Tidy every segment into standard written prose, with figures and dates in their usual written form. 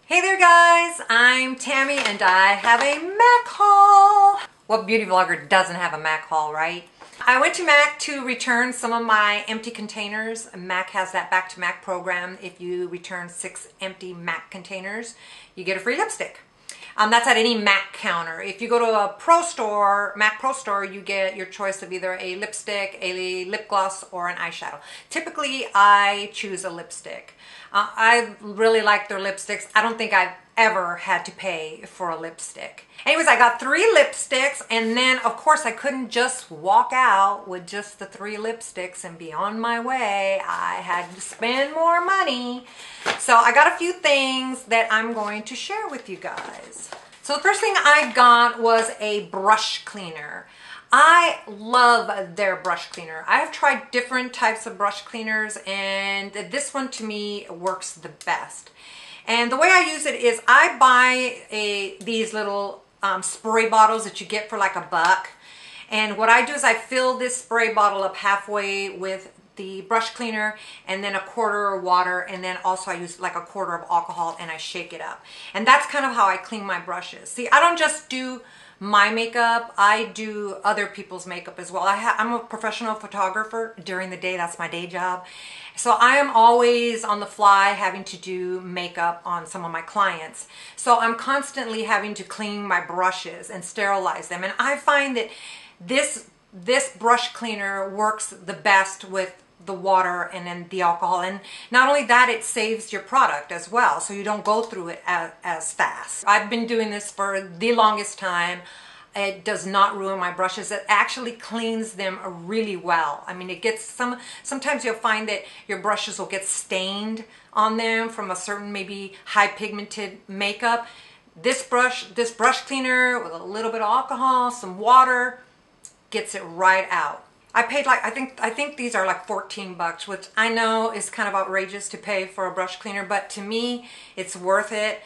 Hey there guys, I'm Tammy and I have a MAC haul. What beauty vlogger doesn't have a MAC haul, right? I went to MAC to return some of my empty containers. MAC has that back to MAC program. If you return 6 empty MAC containers, you get a free lipstick. That's at any MAC counter. If you go to a pro store, MAC Pro store, you get your choice of either a lipstick, a lip gloss, or an eyeshadow. Typically, I choose a lipstick. I really like their lipsticks. I don't think I've ever had to pay for a lipstick. Anyways, I got 3 lipsticks, and then of course I couldn't just walk out with just the 3 lipsticks and be on my way. I had to spend more money. So I got a few things that I'm going to share with you guys. So the first thing I got was a brush cleaner. I love their brush cleaner. I have tried different types of brush cleaners, and this one to me works the best. And the way I use it is I buy these little spray bottles that you get for like $1. And what I do is I fill this spray bottle up halfway with the brush cleaner, and then 1/4 of water, and then also I use like 1/4 of alcohol, and I shake it up. And that's kind of how I clean my brushes. See, I don't just do my makeup, I do other people's makeup as well. I'm a professional photographer during the day. That's my day job. So I am always on the fly having to do makeup on some of my clients. So I'm constantly having to clean my brushes and sterilize them. And I find that this brush cleaner works the best with the water and then the alcohol. And not only that, it saves your product as well, so you don't go through it as fast. I've been doing this for the longest time. It does not ruin my brushes. It actually cleans them really well. I mean, it gets sometimes you'll find that your brushes will get stained on them from a certain maybe high pigmented makeup. This brush cleaner with a little bit of alcohol, some water, gets it right out. I paid like, I think these are like $14, which I know is kind of outrageous to pay for a brush cleaner, but to me, it's worth it.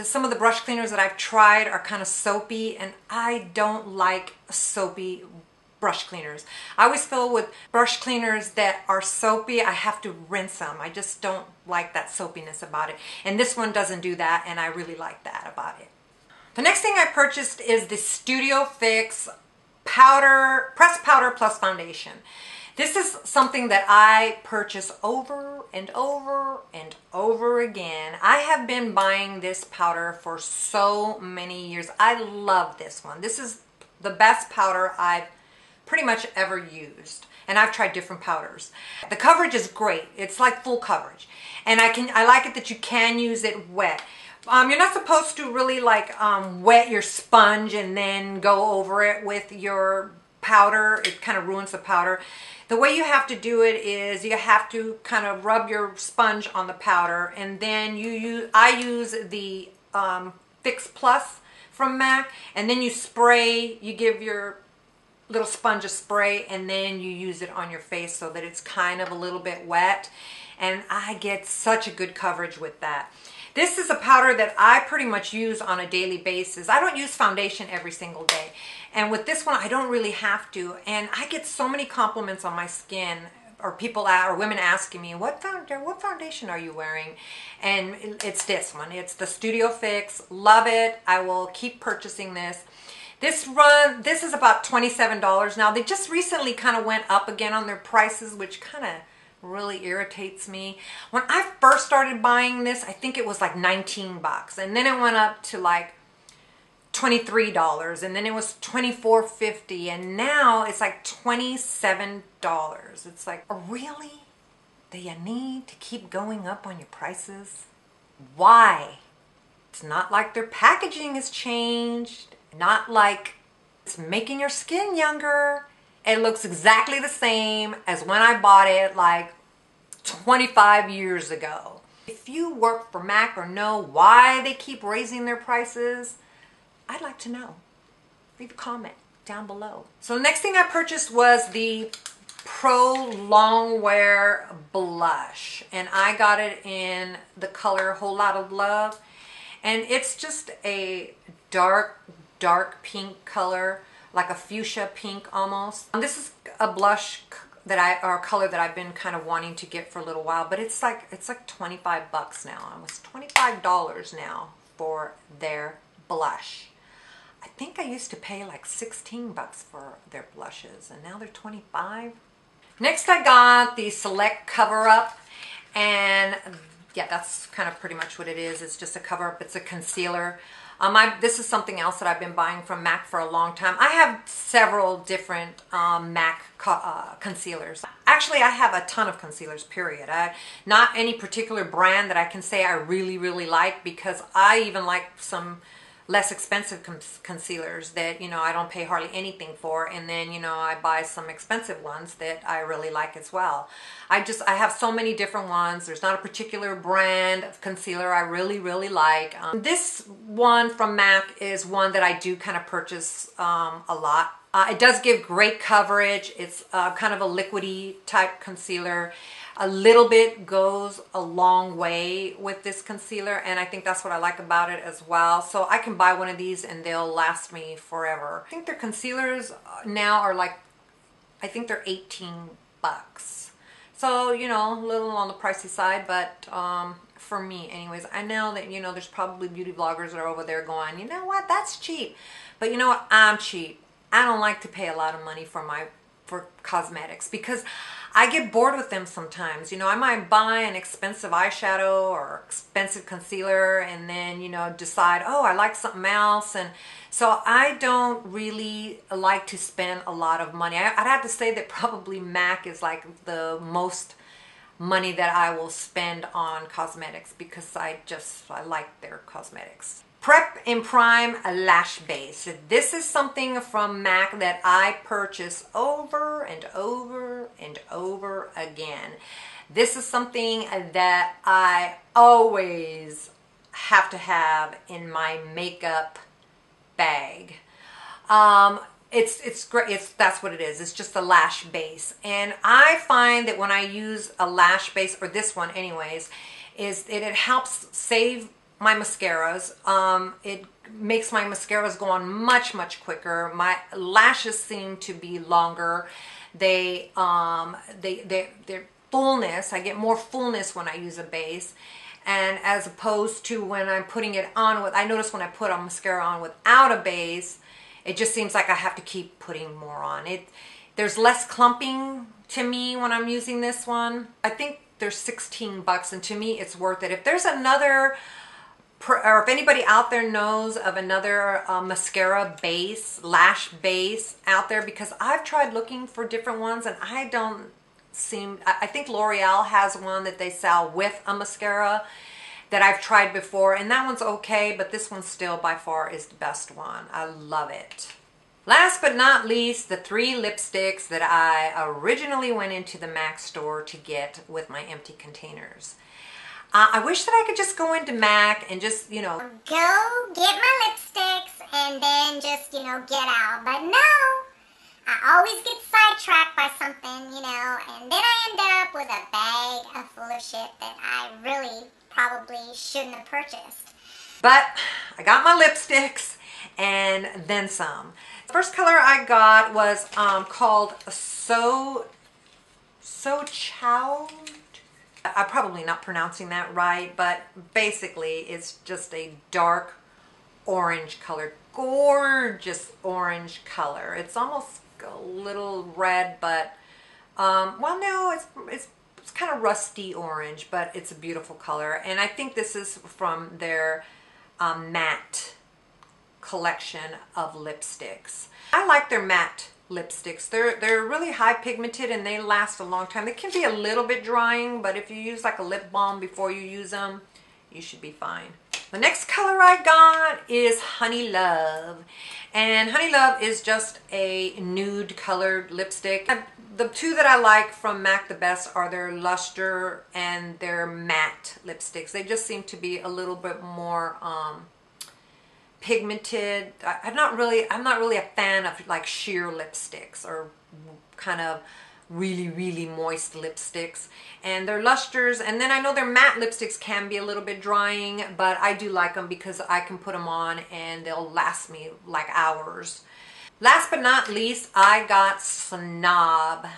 Some of the brush cleaners that I've tried are kind of soapy, and I don't like soapy brush cleaners. I always feel with brush cleaners that are soapy, I have to rinse them. I just don't like that soapiness about it. And this one doesn't do that, and I really like that about it. The next thing I purchased is the Studio Fix pressed powder plus foundation. This is something that I purchase over and over and over again. I have been buying this powder for so many years. I love this one. This is the best powder I've pretty much ever used, and I've tried different powders. The coverage is great. It's like full coverage, and I like it that you can use it wet. You're not supposed to really like wet your sponge and then go over it with your powder. It kind of ruins the powder. The way you have to do it is you have to kind of rub your sponge on the powder, and then I use the Fix Plus from MAC, and then you spray, you give your little sponge a spray, and then you use it on your face so that it's kind of a little bit wet, and I get such a good coverage with that. This is a powder that I pretty much use on a daily basis. I don't use foundation every single day. And with this one, I don't really have to. And I get so many compliments on my skin, or women asking me, what foundation are you wearing? And it's this one. It's the Studio Fix. Love it. I will keep purchasing this. This is about $27 now. They just recently kind of went up again on their prices, which kind of really irritates me. When I first started buying this, I think it was like $19, and then it went up to like $23, and then it was $24.50, and now it's like $27. It's like, really? Do you need to keep going up on your prices? Why? It's not like their packaging has changed, not like it's making your skin younger. It looks exactly the same as when I bought it like 25 years ago. If you work for MAC or know why they keep raising their prices, I'd like to know. Leave a comment down below. So the next thing I purchased was the Pro LongWear Blush, and I got it in the color Whole Lot of Love, and it's just a dark pink color, like a fuchsia pink almost. This is a blush or a color that I've been kind of wanting to get for a little while, but it's like $25 now. Almost $25 now for their blush. I think I used to pay like $16 for their blushes, and now they're $25. Next, I got the Select Cover Up, and yeah, that's kind of pretty much what it is. It's just a cover up. It's a concealer. This is something else that I've been buying from MAC for a long time. I have several different MAC concealers. Actually, I have a ton of concealers, period. Not any particular brand that I can say I really, really like, because I even like some less expensive concealers that, you know, I don't pay hardly anything for, and then, you know, I buy some expensive ones that I really like as well. I have so many different ones. There's not a particular brand of concealer I really, really like. This one from MAC is one that I do kind of purchase a lot. It does give great coverage. It's kind of a liquidy type concealer. A little bit goes a long way with this concealer, and I think that's what I like about it as well. So I can buy one of these and they'll last me forever. I think their concealers now are like, I think they're $18. So, you know, a little on the pricey side, but for me anyways. I know that, you know, there's probably beauty bloggers that are over there going, you know what, that's cheap. But you know what, I'm cheap. I don't like to pay a lot of money for cosmetics, because I get bored with them sometimes. You know, I might buy an expensive eyeshadow or expensive concealer and then, you know, decide, oh, I like something else. And so I don't really like to spend a lot of money. I'd have to say that probably MAC is like the most money that I will spend on cosmetics, because I like their cosmetics. Prep and Prime Lash Base. This is something from MAC that I purchase over and over and over again. This is something that I always have to have in my makeup bag. It's great. That's what it is. It's just a lash base. And I find that when I use a lash base, or this one anyways, it helps save my mascaras. It makes my mascaras go on much, much quicker. My lashes seem to be longer. Their fullness, I get more fullness when I use a base. And as opposed to when I'm putting it on with, I notice when I put a mascara on without a base, it just seems like I have to keep putting more on. There's less clumping to me when I'm using this one. I think they're $16, and to me it's worth it. If there's another, or if anybody out there knows of another mascara base, lash base out there, because I've tried looking for different ones and I think L'Oreal has one that they sell with a mascara that I've tried before, and that one's okay, but this one still by far is the best one. I love it. Last but not least, the 3 lipsticks that I originally went into the MAC store to get with my empty containers. I wish that I could just go into MAC and just, you know, go get my lipsticks and then just, you know, get out. But no, I always get sidetracked by something, you know, and then I end up with a bag full of shit that I really probably shouldn't have purchased. But I got my lipsticks and then some. The first color I got was called CHAUD. I'm probably not pronouncing that right, but basically it's just a dark orange color, gorgeous orange color. It's almost a little red, but well, no, it's kind of rusty orange, but it's a beautiful color. And I think this is from their matte collection of lipsticks. I like their matte lipsticks. They're really high pigmented and they last a long time. They can be a little bit drying, but if you use like a lip balm before you use them, you should be fine. The next color I got is HONEYLOVE, and HONEYLOVE is just a nude colored lipstick. The 2 that I like from MAC the best are their Luster and their matte lipsticks. They just seem to be a little bit more pigmented. I'm not really a fan of like sheer lipsticks or kind of really moist lipsticks. And their Lusters, and then I know their matte lipsticks can be a little bit drying, but I do like them because I can put them on and they'll last me like hours. Last but not least, I got SNOB.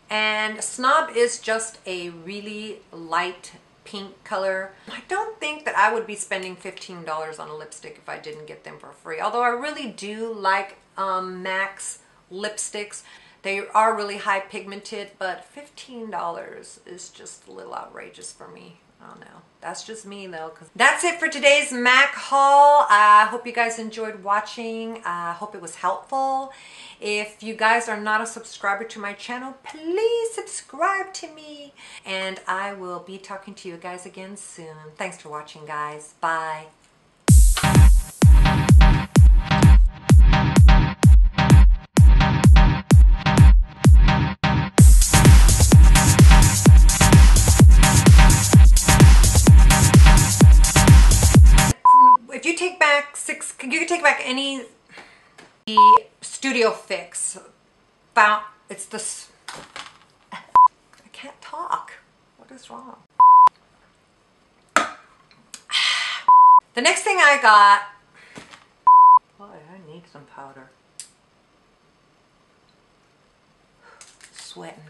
And Snob is just a really light pink color. I don't think that I would be spending $15 on a lipstick if I didn't get them for free. Although I really do like MAC's lipsticks. They are really high pigmented, but $15 is just a little outrageous for me. I don't know. That's just me though. That's it for today's MAC haul. I hope you guys enjoyed watching. I hope it was helpful. If you guys are not a subscriber to my channel, please subscribe to me. And I will be talking to you guys again soon. Thanks for watching, guys. Bye. If you take back you can take back any Studio Fix. It's this. I can't talk. What is wrong? The next thing I got. Boy, I need some powder. Sweating.